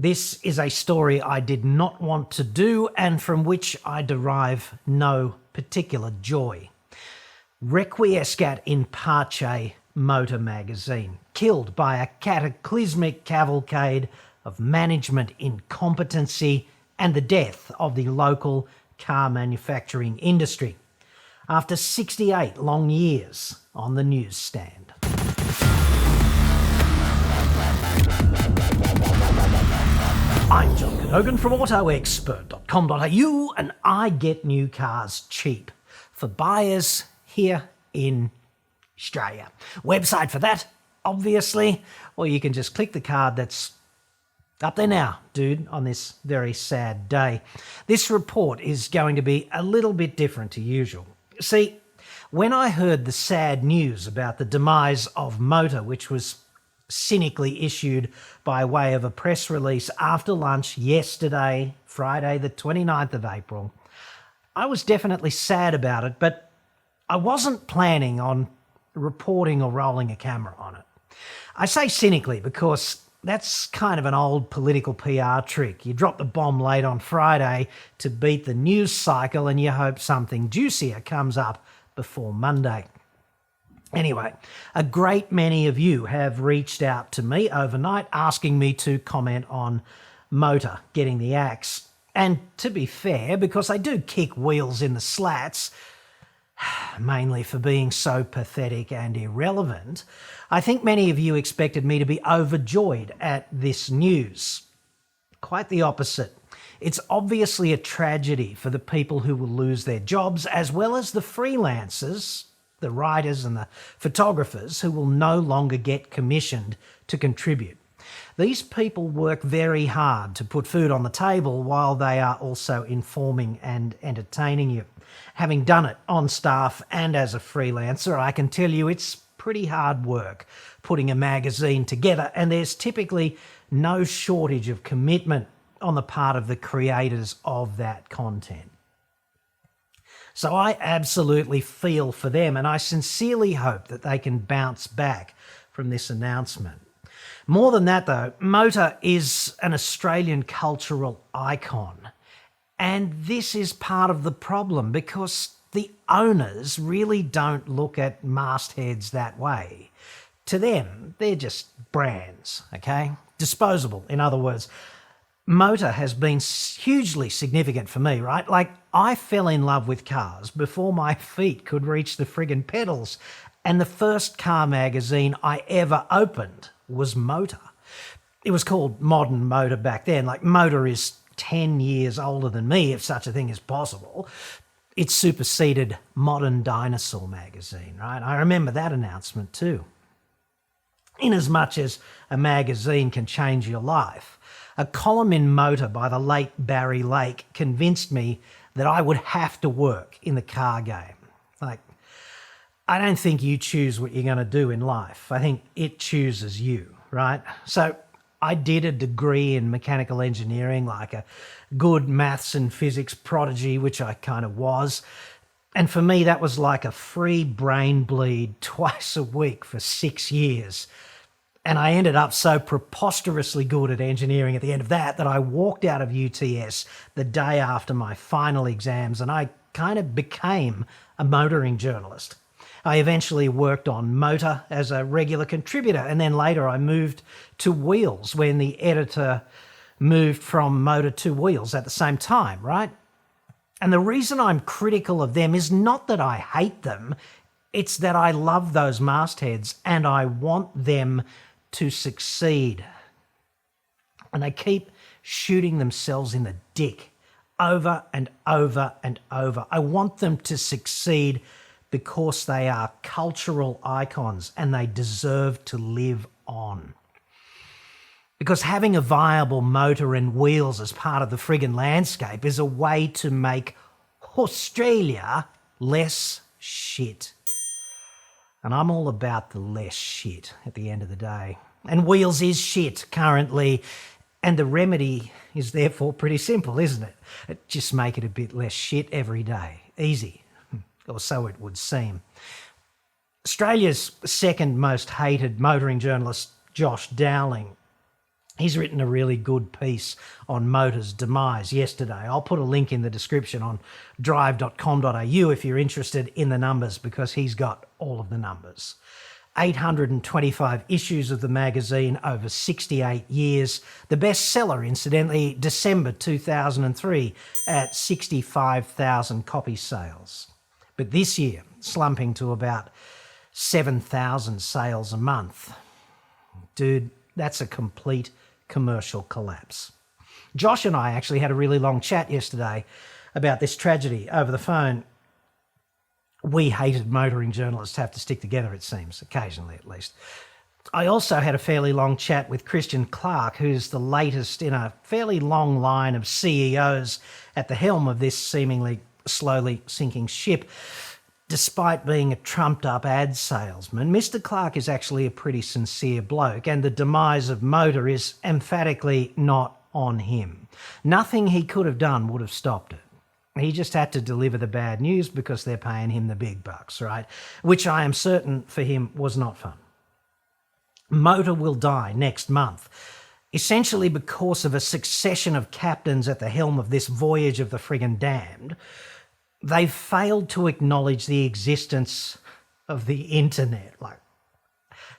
This is a story I did not want to do and from which I derive no particular joy. Requiescat in Pace Motor Magazine, killed by a cataclysmic cavalcade of management incompetency and the death of the local car manufacturing industry after 68 long years on the newsstand. I'm John Cadogan from AutoExpert.com.au and I get new cars cheap for buyers here in Australia. Website for that, obviously, or you can just click the card that's up there now, dude, on this very sad day. This report is going to be a little bit different to usual. See, when I heard the sad news about the demise of Motor, which was cynically issued by way of a press release after lunch yesterday, Friday the 29th of April, I was definitely sad about it, but I wasn't planning on reporting or rolling a camera on it. I say cynically because that's kind of an old political PR trick. You drop the bomb late on Friday to beat the news cycle and you hope something juicier comes up before Monday. Anyway, a great many of you have reached out to me overnight asking me to comment on Motor getting the axe. And to be fair, because I do kick wheels in the slats, mainly for being so pathetic and irrelevant, I think many of you expected me to be overjoyed at this news. Quite the opposite. It's obviously a tragedy for the people who will lose their jobs, as well as the freelancers, the writers and the photographers who will no longer get commissioned to contribute. These people work very hard to put food on the table while they are also informing and entertaining you. Having done it on staff and as a freelancer, I can tell you it's pretty hard work putting a magazine together, and there's typically no shortage of commitment on the part of the creators of that content. So I absolutely feel for them, and I sincerely hope that they can bounce back from this announcement. More than that though, Motor is an Australian cultural icon. And this is part of the problem because the owners really don't look at mastheads that way. To them, they're just brands, okay? Disposable, in other words. Motor has been hugely significant for me, right? Like, I fell in love with cars before my feet could reach the friggin' pedals, and the first car magazine I ever opened was Motor. It was called Modern Motor back then. Like, Motor is 10 years older than me, if such a thing is possible. It superseded Modern Dinosaur magazine, right? I remember that announcement too. In as much as a magazine can change your life, a column in Motor by the late Barry Lake convinced me that I would have to work in the car game. Like, I don't think you choose what you're going to do in life. I think it chooses you, right? So I did a degree in mechanical engineering, like a good maths and physics prodigy, which I kind of was. And for me, that was like a free brain bleed twice a week for 6 years. And I ended up so preposterously good at engineering at the end of that I walked out of UTS the day after my final exams and I kind of became a motoring journalist. I eventually worked on Motor as a regular contributor, and then later I moved to Wheels when the editor moved from Motor to Wheels at the same time, right? And the reason I'm critical of them is not that I hate them, it's that I love those mastheads and I want them to succeed. And they keep shooting themselves in the dick over and over and over. I want them to succeed because they are cultural icons and they deserve to live on. Because having a viable Motor and Wheels as part of the friggin' landscape is a way to make Australia less shit. And I'm all about the less shit at the end of the day. And Wheels is shit currently, and the remedy is therefore pretty simple, isn't it? Just make it a bit less shit every day. Easy. Or so it would seem. Australia's second most hated motoring journalist, Josh Dowling, He's written a really good piece on Motor's demise yesterday. I'll put a link in the description on drive.com.au if you're interested in the numbers, because he's got all of the numbers. 825 issues of the magazine over 68 years. The bestseller, incidentally, December 2003 at 65,000 copy sales. But this year, slumping to about 7,000 sales a month. Dude, that's a complete commercial collapse. Josh and I actually had a really long chat yesterday about this tragedy over the phone. We hated motoring journalists have to stick together, it seems, occasionally at least. I also had a fairly long chat with Christian Clark, who's the latest in a fairly long line of CEOs at the helm of this seemingly slowly sinking ship. Despite being a trumped-up ad salesman, Mr. Clark is actually a pretty sincere bloke, and the demise of Motor is emphatically not on him. Nothing he could have done would have stopped it. He just had to deliver the bad news because they're paying him the big bucks, right? Which I am certain for him was not fun. Motor will die next month, essentially because of a succession of captains at the helm of this voyage of the friggin' damned. They've failed to acknowledge the existence of the internet. Like,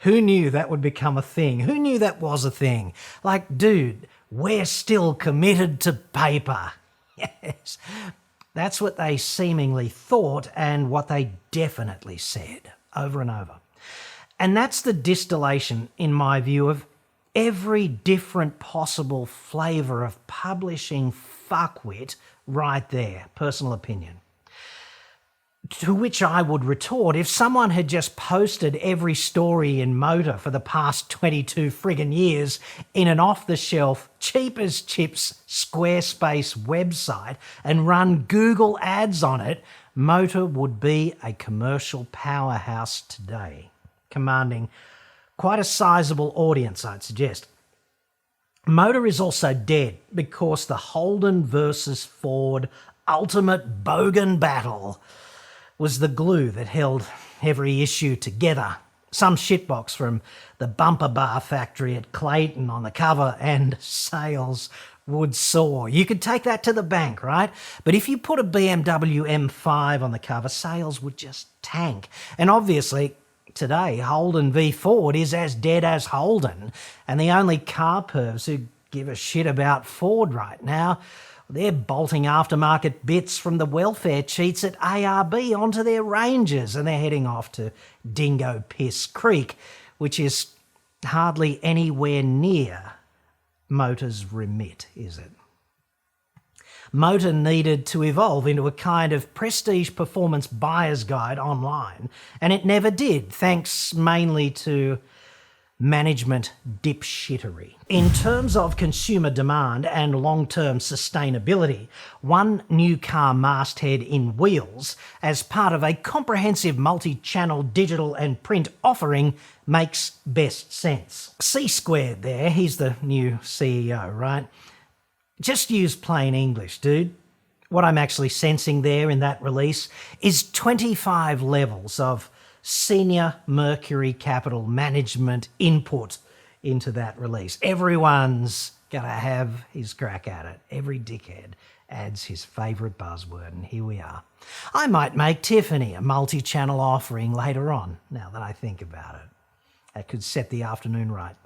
who knew that would become a thing? Who knew that was a thing? Like, dude, we're still committed to paper. Yes, that's what they seemingly thought and what they definitely said over and over. And that's the distillation, in my view, of every different possible flavour of publishing fuckwit right there. Personal opinion. To which I would retort, if someone had just posted every story in Motor for the past 22 friggin' years in an off-the-shelf, cheap as chips Squarespace website and run Google ads on it, Motor would be a commercial powerhouse today, commanding quite a sizable audience, I'd suggest. Motor is also dead because the Holden versus Ford ultimate bogan battle was the glue that held every issue together. Some shitbox from the bumper bar factory at Clayton on the cover and sales would soar. You could take that to the bank, right? But if you put a BMW M5 on the cover, sales would just tank. And obviously, today, Holden v Ford is as dead as Holden, and the only car pervs who give a shit about Ford right now, they're bolting aftermarket bits from the welfare cheats at ARB onto their Rangers, and they're heading off to Dingo Piss Creek, which is hardly anywhere near Motor's remit, is it? Motor needed to evolve into a kind of prestige performance buyer's guide online, and it never did, thanks mainly to management dipshittery. In terms of consumer demand and long-term sustainability, one new car masthead in wheels as part of a comprehensive multi-channel digital and print offering makes best sense. C-squared there, he's the new CEO, right? Just use plain English, dude. What I'm actually sensing there in that release is 25 levels of senior Mercury Capital management input into that release. Everyone's going to have his crack at it. Every dickhead adds his favourite buzzword, and here we are. I might make Tiffany a multi-channel offering later on, now that I think about it. That could set the afternoon right.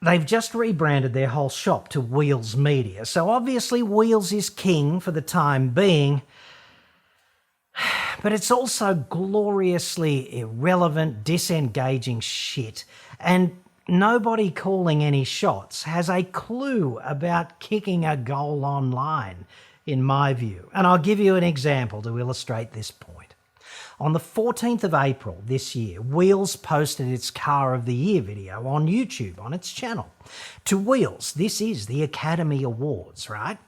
They've just rebranded their whole shop to Wheels Media, so obviously Wheels is king for the time being, but it's also gloriously irrelevant, disengaging shit, and nobody calling any shots has a clue about kicking a goal online, in my view. And I'll give you an example to illustrate this point. On the 14th of April this year, Wheels posted its Car of the Year video on YouTube on its channel. To Wheels, this is the Academy Awards, right?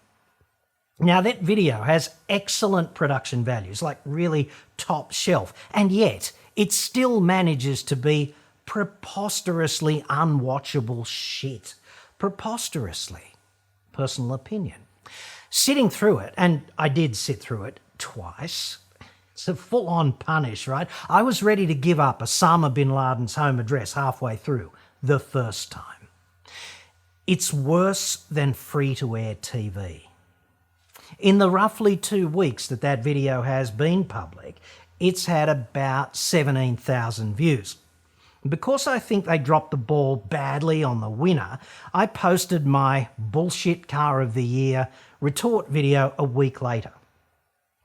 Now, that video has excellent production values, like really top shelf, and yet it still manages to be preposterously unwatchable shit. Preposterously. Personal opinion. Sitting through it, and I did sit through it twice, it's a full-on punish, right? I was ready to give up Osama bin Laden's home address halfway through the first time. It's worse than free-to-air TV. In the roughly 2 weeks that that video has been public, it's had about 17,000 views. Because I think they dropped the ball badly on the winner, I posted my Bullshit Car of the Year retort video a week later.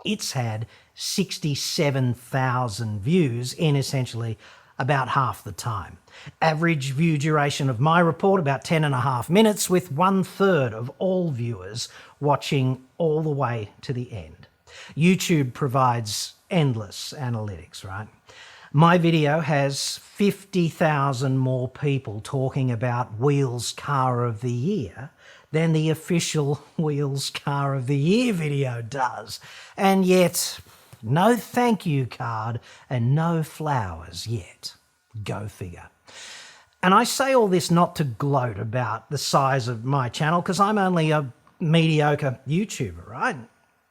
It's had 67,000 views in essentially about half the time. Average view duration of my report, about 10.5 minutes, with 1/3 of all viewers watching all the way to the end. YouTube provides endless analytics, right? My video has 50,000 more people talking about Wheels Car of the Year than the official Wheels Car of the Year video does. And yet, no thank you card and no flowers yet. Go figure. And I say all this not to gloat about the size of my channel, because I'm only a mediocre YouTuber, right?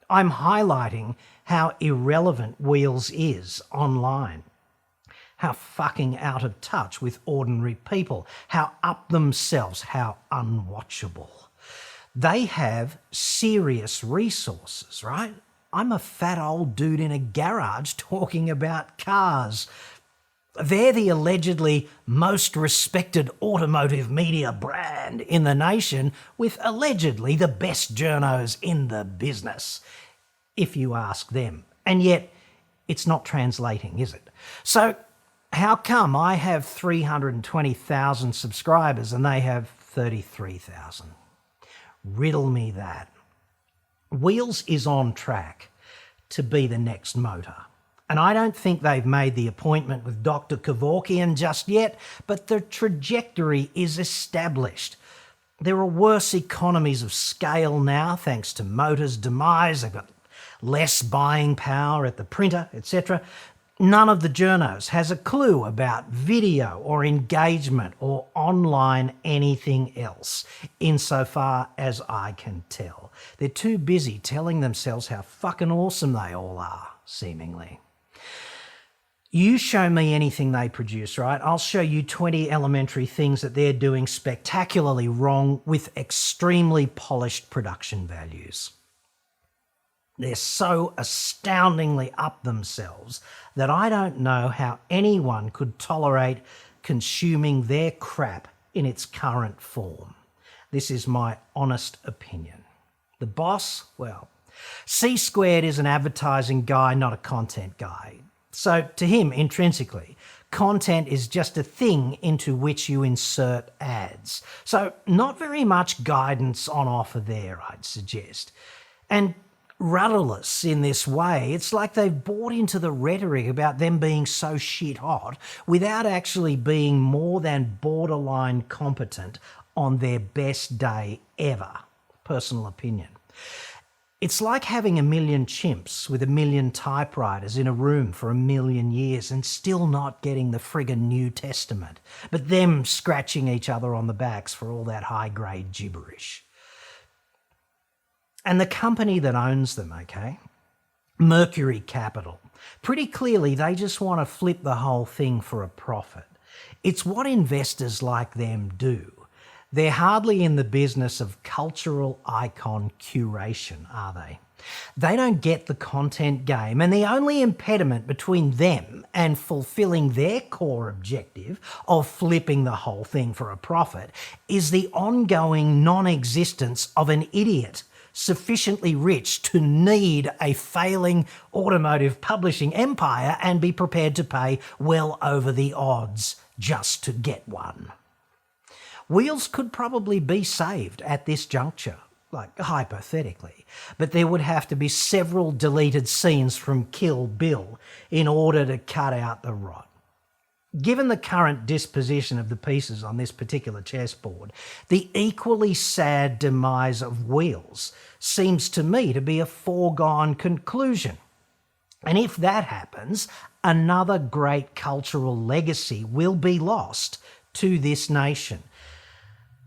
I'm highlighting how irrelevant Wheels is online. How fucking out of touch with ordinary people, how up themselves, how unwatchable. They have serious resources, right? I'm a fat old dude in a garage talking about cars. They're the allegedly most respected automotive media brand in the nation, with allegedly the best journos in the business, if you ask them. And yet, it's not translating, is it? So, how come I have 320,000 subscribers and they have 33,000? Riddle me that. Wheels is on track to be the next motor. And I don't think they've made the appointment with Dr. Kevorkian just yet, but the trajectory is established. There are worse economies of scale now, thanks to Motor's demise. They've got less buying power at the printer, etc. None of the journos has a clue about video or engagement or online anything else, insofar as I can tell. They're too busy telling themselves how fucking awesome they all are, seemingly. You show me anything they produce, right? I'll show you 20 elementary things that they're doing spectacularly wrong with extremely polished production values. They're so astoundingly up themselves that I don't know how anyone could tolerate consuming their crap in its current form. This is my honest opinion. The boss, well, C Squared is an advertising guy, not a content guy. So to him, intrinsically, content is just a thing into which you insert ads. So not very much guidance on offer there, I'd suggest. And rudderless in this way, it's like they've bought into the rhetoric about them being so shit hot without actually being more than borderline competent on their best day ever. Personal opinion. It's like having 1 million chimps with 1 million typewriters in a room for 1 million years and still not getting the friggin' New Testament, but them scratching each other on the backs for all that high-grade gibberish. And the company that owns them, okay, Mercury Capital, pretty clearly they just want to flip the whole thing for a profit. It's what investors like them do. They're hardly in the business of cultural icon curation, are they? They don't get the content game, and the only impediment between them and fulfilling their core objective of flipping the whole thing for a profit is the ongoing non-existence of an idiot sufficiently rich to need a failing automotive publishing empire and be prepared to pay well over the odds just to get one. Wheels could probably be saved at this juncture, like hypothetically, but there would have to be several deleted scenes from Kill Bill in order to cut out the rot. Given the current disposition of the pieces on this particular chessboard, the equally sad demise of Wheels seems to me to be a foregone conclusion. And if that happens, another great cultural legacy will be lost to this nation.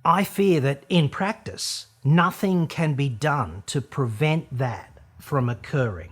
I fear that in practice, nothing can be done to prevent that from occurring.